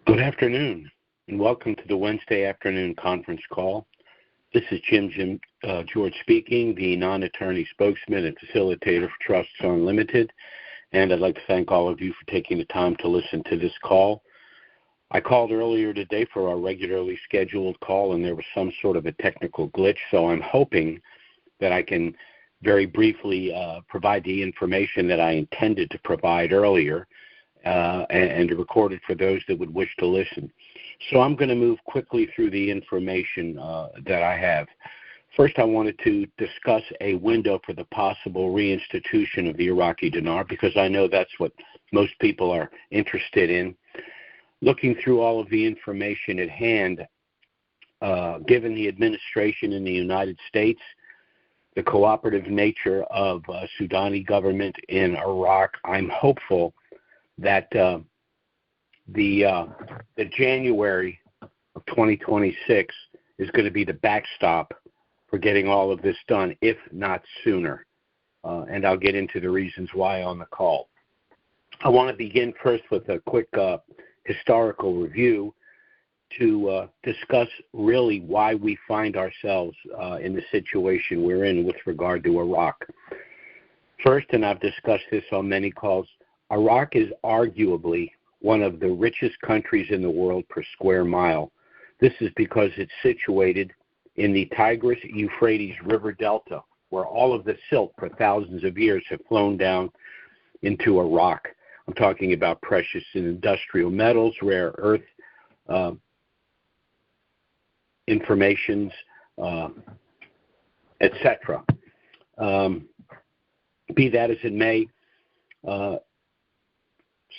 Good afternoon, and welcome to the Wednesday afternoon conference call. This is Jim George speaking, the non-attorney spokesman and facilitator for Trusts Unlimited, and I'd like to thank all of you for taking the time to listen to this call. I called earlier today for our regularly scheduled call, and there was some sort of a technical glitch, so I'm hoping that I can very briefly provide the information that I intended to provide earlier and to record it for those that would wish to listen. So I'm going to move quickly through the information that I have. First, I wanted to discuss a window for the possible reinstitution of the Iraqi dinar, because I know that's what most people are interested in. Looking through all of the information at hand, given the administration in the United States, the cooperative nature of Sudani government in Iraq, I'm hopeful that the January of 2026 is going to be the backstop for getting all of this done, if not sooner. And I'll get into the reasons why on the call. I want to begin first with a quick historical review to discuss really why we find ourselves in the situation we're in with regard to Iraq. First, and I've discussed this on many calls, Iraq is arguably one of the richest countries in the world per square mile. This is because it's situated in the Tigris-Euphrates River Delta, where all of the silt for thousands of years have flown down into Iraq. I'm talking about precious and industrial metals, rare earth informations, etc. Be that as it may,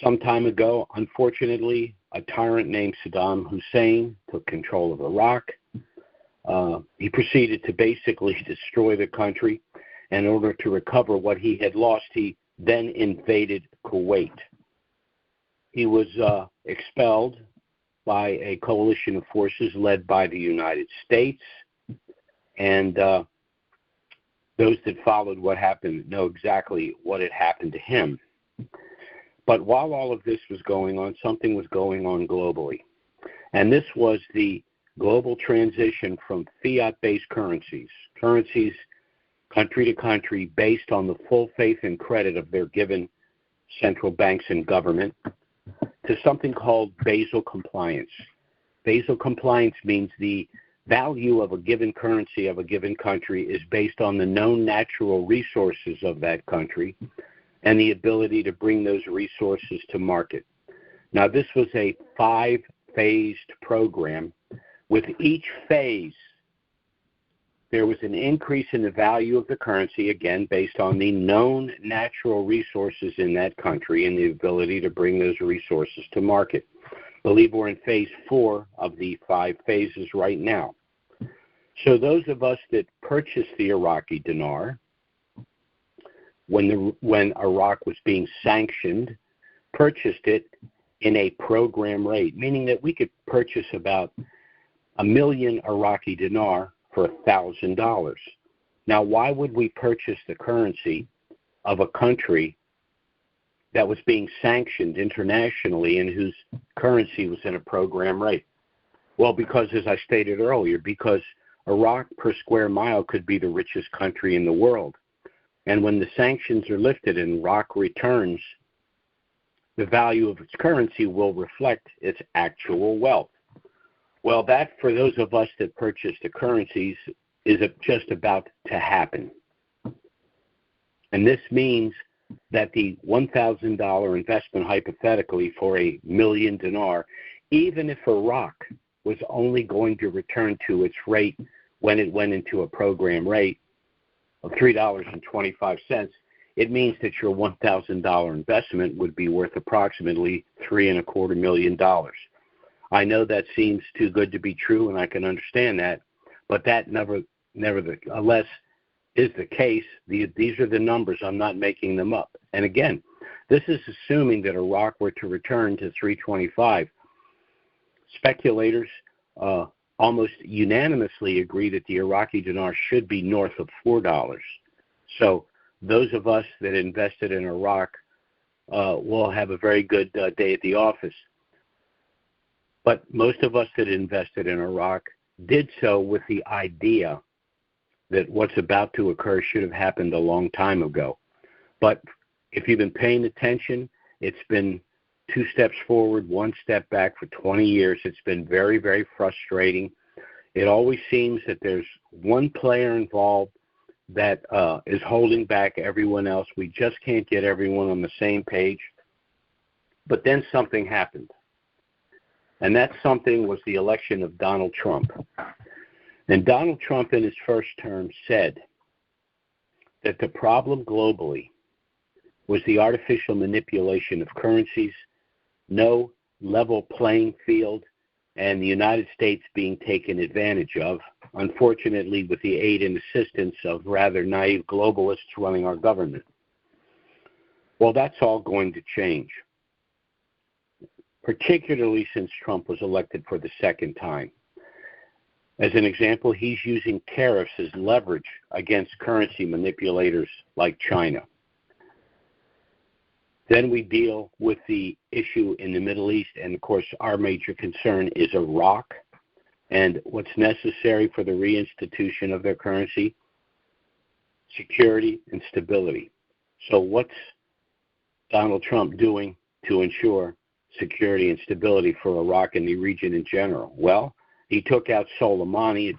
some time ago, unfortunately, a tyrant named Saddam Hussein took control of Iraq. He proceeded to basically destroy the country. In order to recover what he had lost, he then invaded Kuwait. He was expelled by a coalition of forces led by the United States, and those that followed what happened know exactly what had happened to him. But while all of this was going on, something was going on globally. And this was the global transition from fiat-based currencies country to country based on the full faith and credit of their given central banks and government, to something called Basel compliance. Basel compliance means the value of a given currency of a given country is based on the known natural resources of that country and the ability to bring those resources to market. Now, this was a 5-phased program. With each phase, there was an increase in the value of the currency, again, based on the known natural resources in that country and the ability to bring those resources to market. I believe we're in phase 4 of the 5 phases right now. So those of us that purchased the Iraqi dinar, when Iraq was being sanctioned, purchased it in a program rate, meaning that we could purchase about 1 million Iraqi dinar for $1,000. Now, why would we purchase the currency of a country that was being sanctioned internationally and whose currency was in a program rate? Well, because, as I stated earlier, because Iraq per square mile could be the richest country in the world. And when the sanctions are lifted and Iraq returns, the value of its currency will reflect its actual wealth. Well, that, for those of us that purchase the currencies, is just about to happen. And this means that the $1,000 investment, hypothetically, for 1 million dinar, even if Iraq was only going to return to its rate when it went into a program rate of $3.25, it means that your $1,000 investment would be worth approximately $3.25 million. I know that seems too good to be true, and I can understand that, but that nevertheless is the case. These are the numbers. I'm not making them up. And again, this is assuming that Iraq were to return to $3.25. Speculators almost unanimously agree that the Iraqi dinar should be north of $4. So those of us that invested in Iraq will have a very good day at the office. But most of us that invested in Iraq did so with the idea that what's about to occur should have happened a long time ago. But if you've been paying attention, it's been 2 steps forward, 1 step back for 20 years. It's been very, very frustrating. It always seems that there's one player involved that is holding back everyone else. We just can't get everyone on the same page. But then something happened. And that something was the election of Donald Trump. And Donald Trump in his first term said that the problem globally was the artificial manipulation of currencies, no level playing field, and the United States being taken advantage of, unfortunately with the aid and assistance of rather naive globalists running our government. Well, that's all going to change, particularly since Trump was elected for the second time. As an example, he's using tariffs as leverage against currency manipulators like China. Then we deal with the issue in the Middle East, and of course our major concern is Iraq and what's necessary for the reinstitution of their currency, security and stability. So what's Donald Trump doing to ensure security and stability for Iraq and the region in general? Well, he took out Soleimani,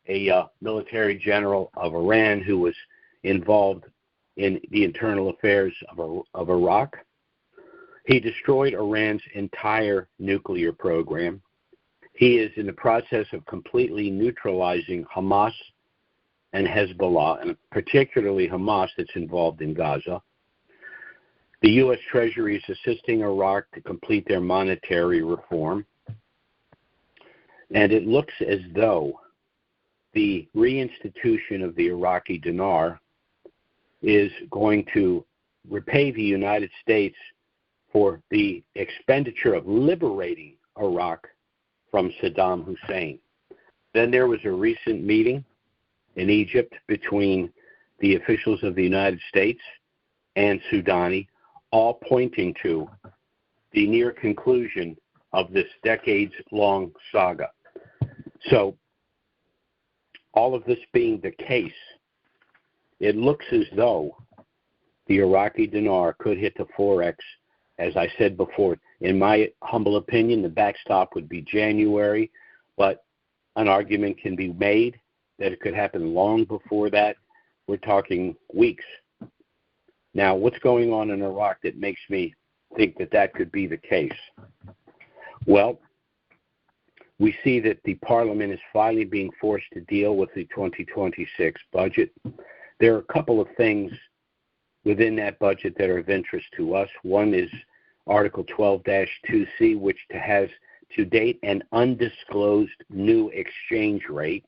a military general of Iran who was involved in the internal affairs of Iraq. He destroyed Iran's entire nuclear program. He is in the process of completely neutralizing Hamas and Hezbollah, and particularly Hamas that's involved in Gaza. The U.S. Treasury is assisting Iraq to complete their monetary reform. And it looks as though the reinstitution of the Iraqi dinar is going to repay the United States for the expenditure of liberating Iraq from Saddam Hussein. Then there was a recent meeting in Egypt between the officials of the United States and Sudani, all pointing to the near conclusion of this decades-long saga. So, all of this being the case, it looks as though the Iraqi dinar could hit the 4X. As I said before, in my humble opinion, the backstop would be January, but an argument can be made that it could happen long before that. We're talking weeks. Now, what's going on in Iraq that makes me think that that could be the case? Well, we see that the Parliament is finally being forced to deal with the 2026 budget. There are a couple of things within that budget that are of interest to us. One is Article 12-2C, which has to date an undisclosed new exchange rate.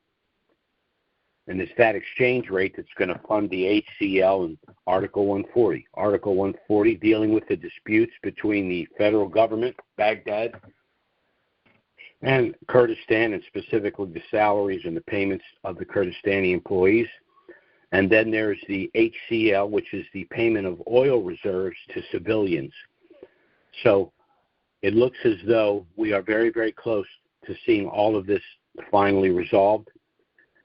And it's that exchange rate that's going to fund the HCL and Article 140. Article 140 dealing with the disputes between the federal government, Baghdad, and Kurdistan, and specifically the salaries and the payments of the Kurdistani employees. And then there's the HCL, which is the payment of oil reserves to civilians. So it looks as though we are very, very close to seeing all of this finally resolved.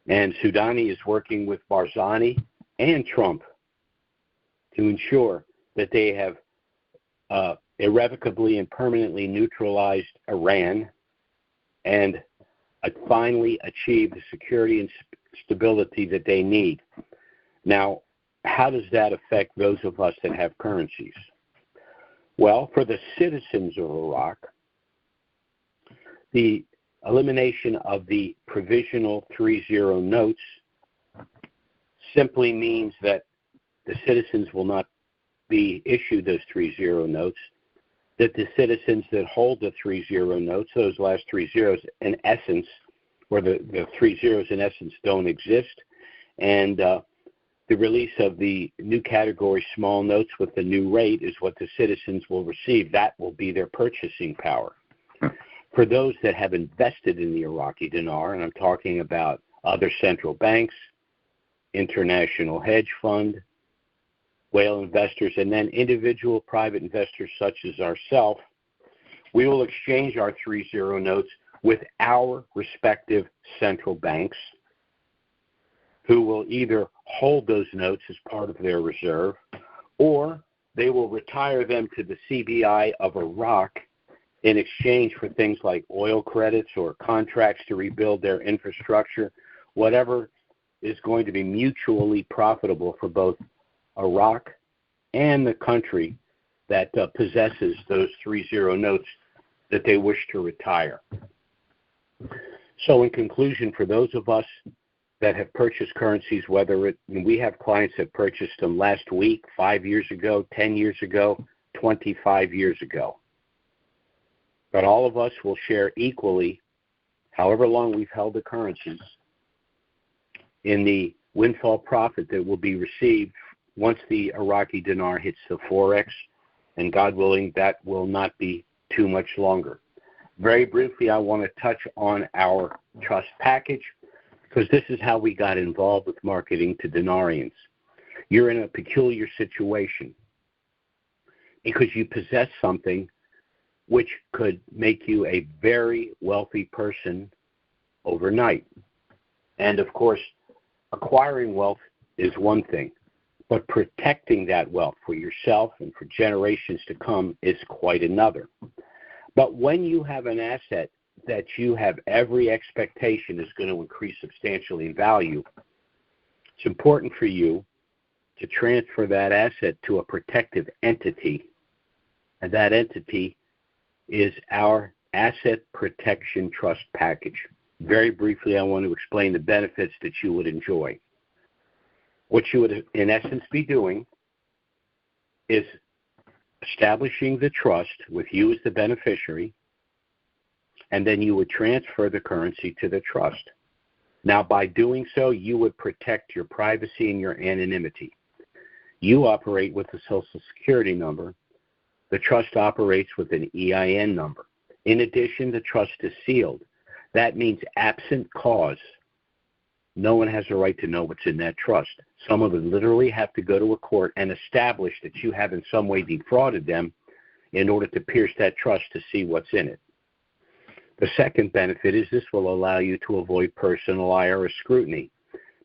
And Sudani is working with Barzani and Trump to ensure that they have irrevocably and permanently neutralized Iran and finally achieve the security and stability that they need. Now, how does that affect those of us that have currencies? Well, for the citizens of Iraq, the elimination of the provisional 3-0 notes simply means that the citizens will not be issued those 3-0 notes, that the citizens that hold the 3-0 notes, those last 3 zeros in essence, or the 3 zeros in essence don't exist, and the release of the new category small notes with the new rate is what the citizens will receive. That will be their purchasing power. For those that have invested in the Iraqi dinar, and I'm talking about other central banks, international hedge fund, whale investors, and then individual private investors such as ourselves, We will exchange our 3-0 notes with our respective central banks, who will either hold those notes as part of their reserve, or they will retire them to the CBI of Iraq in exchange for things like oil credits or contracts to rebuild their infrastructure, whatever is going to be mutually profitable for both Iraq and the country that possesses those 3-0 notes that they wish to retire. So in conclusion, for those of us that have purchased currencies, we have clients that purchased them last week, 5 years ago, 10 years ago, 25 years ago. But all of us will share equally, however long we've held the currencies, in the windfall profit that will be received once the Iraqi dinar hits the Forex, and God willing, that will not be too much longer. Very briefly, I want to touch on our trust package, because this is how we got involved with marketing to dinarians. You're in a peculiar situation because you possess something which could make you a very wealthy person overnight. And of course, acquiring wealth is one thing, but protecting that wealth for yourself and for generations to come is quite another. But when you have an asset that you have every expectation is going to increase substantially in value, it's important for you to transfer that asset to a protective entity, and that entity is our Asset Protection Trust Package. Very briefly, I want to explain the benefits that you would enjoy. What you would, in essence, be doing is establishing the trust with you as the beneficiary, and then you would transfer the currency to the trust. Now, by doing so, you would protect your privacy and your anonymity. You operate with a Social Security number. The trust operates with an EIN number. In addition, the trust is sealed. That means absent cause, no one has a right to know what's in that trust. Someone would literally have to go to a court and establish that you have in some way defrauded them in order to pierce that trust to see what's in it. The second benefit is this will allow you to avoid personal IRS scrutiny,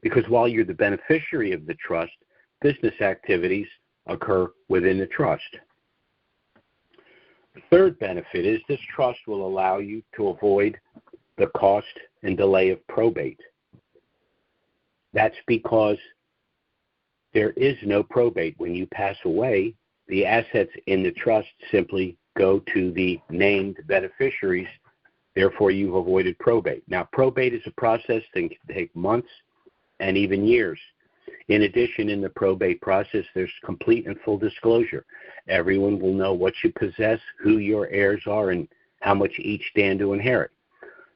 because while you're the beneficiary of the trust, business activities occur within the trust. The third benefit is this trust will allow you to avoid the cost and delay of probate. That's because there is no probate. When you pass away, the assets in the trust simply go to the named beneficiaries. Therefore, you've avoided probate. Now, probate is a process that can take months and even years. In addition, in the probate process, there's complete and full disclosure. Everyone will know what you possess, who your heirs are, and how much each stand to inherit.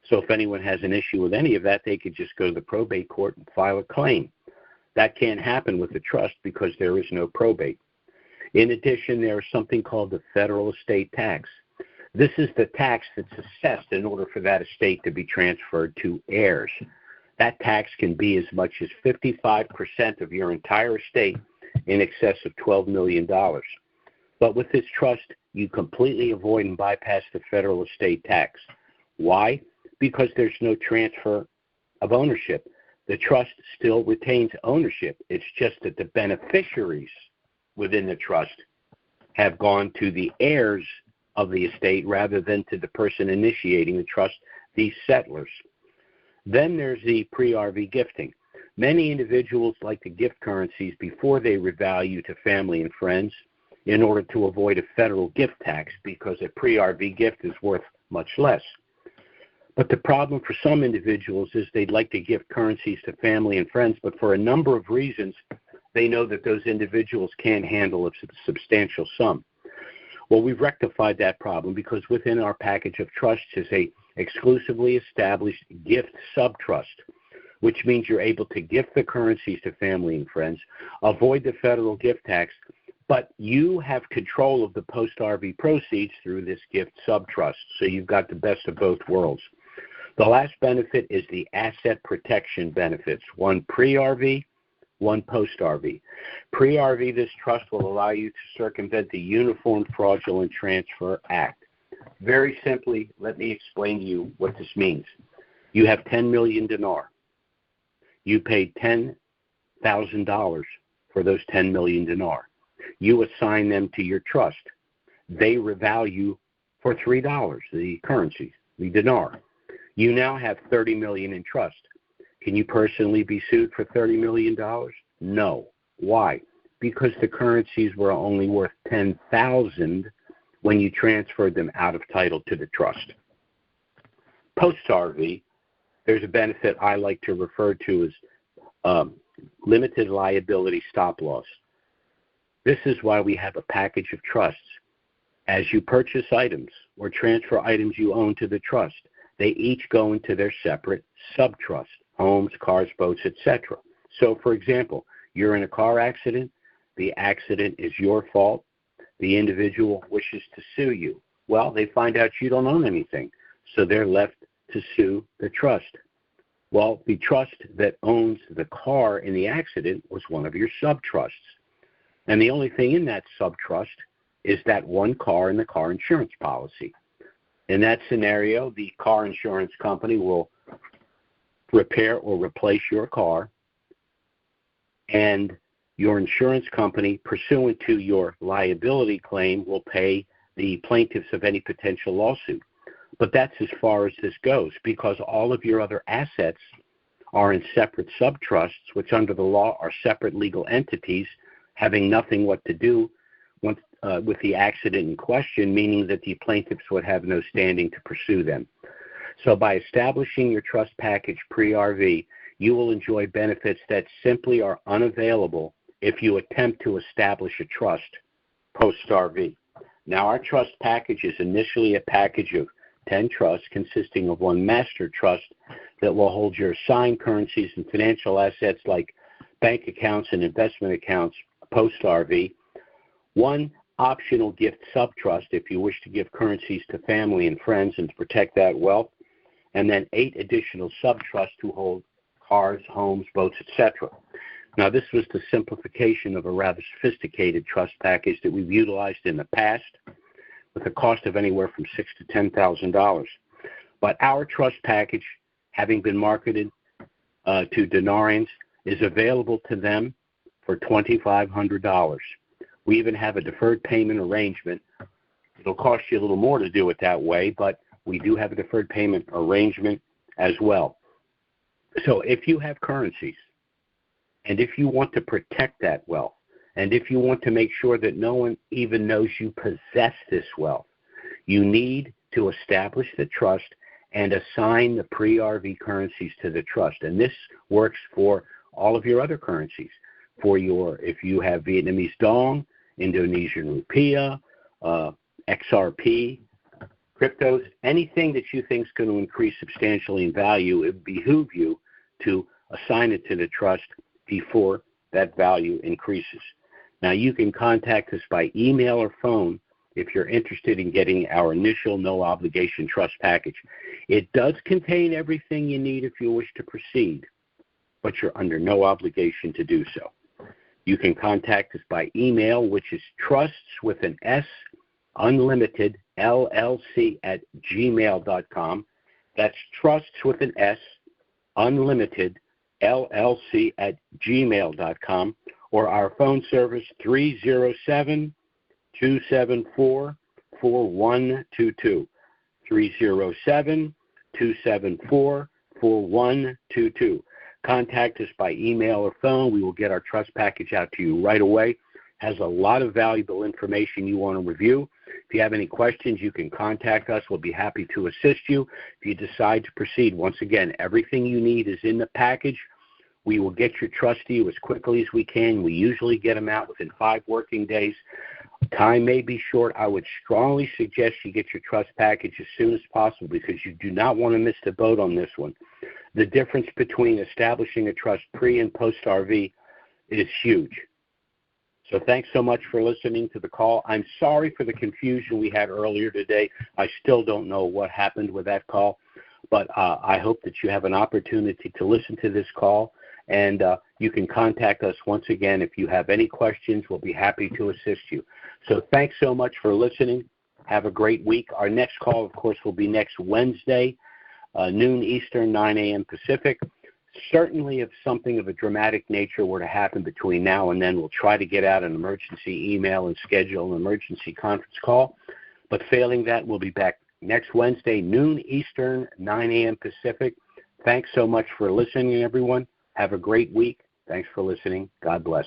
So if anyone has an issue with any of that, they could just go to the probate court and file a claim. That can't happen with the trust because there is no probate. In addition, there is something called the federal estate tax. This is the tax that's assessed in order for that estate to be transferred to heirs. That tax can be as much as 55% of your entire estate, in excess of $12 million. But with this trust, you completely avoid and bypass the federal estate tax. Why? Because there's no transfer of ownership. The trust still retains ownership. It's just that the beneficiaries within the trust have gone to the heirs of the estate rather than to the person initiating the trust, these settlers. Then there's the pre-RV gifting. Many individuals like to gift currencies before they revalue to family and friends in order to avoid a federal gift tax, because a pre-RV gift is worth much less. But the problem for some individuals is they'd like to gift currencies to family and friends, but for a number of reasons, they know that those individuals can't handle a substantial sum. Well, we've rectified that problem because within our package of trusts is a exclusively established gift subtrust, which means you're able to gift the currencies to family and friends, avoid the federal gift tax, but you have control of the post-RV proceeds through this gift subtrust. So you've got the best of both worlds. The last benefit is the asset protection benefits, one pre-RV, one post-RV. Pre-RV, this trust will allow you to circumvent the Uniform Fraudulent Transfer Act. Very simply, let me explain to you what this means. You have 10 million dinar. You paid $10,000 for those 10 million dinar. You assign them to your trust. They revalue for $3, the currency, the dinar. You now have 30 million in trust. Can you personally be sued for $30 million? No. Why? Because the currencies were only worth 10,000 when you transferred them out of title to the trust. Post-RV, there's a benefit I like to refer to as limited liability stop loss. This is why we have a package of trusts. As you purchase items or transfer items you own to the trust, they each go into their separate sub-trust, homes, cars, boats, etc. So, for example, you're in a car accident. The accident is your fault. The individual wishes to sue you. Well, they find out you don't own anything, so they're left to sue the trust. Well, the trust that owns the car in the accident was one of your sub-trusts. And the only thing in that sub-trust is that one car in the car insurance policy. In that scenario, the car insurance company will repair or replace your car, and your insurance company, pursuant to your liability claim, will pay the plaintiffs of any potential lawsuit. But that's as far as this goes, because all of your other assets are in separate sub-trusts, which under the law are separate legal entities having nothing what to do with the accident in question, meaning that the plaintiffs would have no standing to pursue them. So by establishing your trust package pre-RV, you will enjoy benefits that simply are unavailable if you attempt to establish a trust post-RV. Now, our trust package is initially a package of 10 trusts consisting of one master trust that will hold your assigned currencies and financial assets like bank accounts and investment accounts post-RV, one optional gift sub-trust if you wish to give currencies to family and friends and to protect that wealth, and then 8 additional sub-trusts to hold cars, homes, boats, etc. Now, this was the simplification of a rather sophisticated trust package that we've utilized in the past with a cost of anywhere from $6,000 to $10,000. But our trust package, having been marketed to Dinarians, is available to them for $2,500. We even have a deferred payment arrangement. It'll cost you a little more to do it that way, but we do have a deferred payment arrangement as well. So if you have currencies, and if you want to protect that wealth, and if you want to make sure that no one even knows you possess this wealth, you need to establish the trust and assign the pre-RV currencies to the trust. And this works for all of your other currencies. If you have Vietnamese dong, Indonesian rupiah, XRP, cryptos, anything that you think is going to increase substantially in value, it would behoove you to assign it to the trust before that value increases. Now, you can contact us by email or phone if you're interested in getting our initial no-obligation trust package. It does contain everything you need if you wish to proceed, but you're under no obligation to do so. You can contact us by email, which is trusts with an S, unlimited, LLC at gmail.com. That's trusts with an S, unlimited, LLC at gmail.com, or our phone service 307-274-4122. 307-274-4122. Contact us by email or phone. We will get our trust package out to you right away. Has a lot of valuable information you want to review. If you have any questions, you can contact us. We'll be happy to assist you if you decide to proceed. Once again, everything you need is in the package. We will get your trust to you as quickly as we can. We usually get them out within 5 working days. Time may be short. I would strongly suggest you get your trust package as soon as possible because you do not want to miss the boat on this one. The difference between establishing a trust pre- and post-RV is huge. So thanks so much for listening to the call. I'm sorry for the confusion we had earlier today. I still don't know what happened with that call, but I hope that you have an opportunity to listen to this call, and you can contact us once again if you have any questions. We'll be happy to assist you. So thanks so much for listening. Have a great week. Our next call, of course, will be next Wednesday, noon Eastern, 9 a.m. Pacific. Certainly, if something of a dramatic nature were to happen between now and then, we'll try to get out an emergency email and schedule an emergency conference call. But failing that, we'll be back next Wednesday, noon Eastern, 9 a.m. Pacific. Thanks so much for listening, everyone. Have a great week. Thanks for listening. God bless.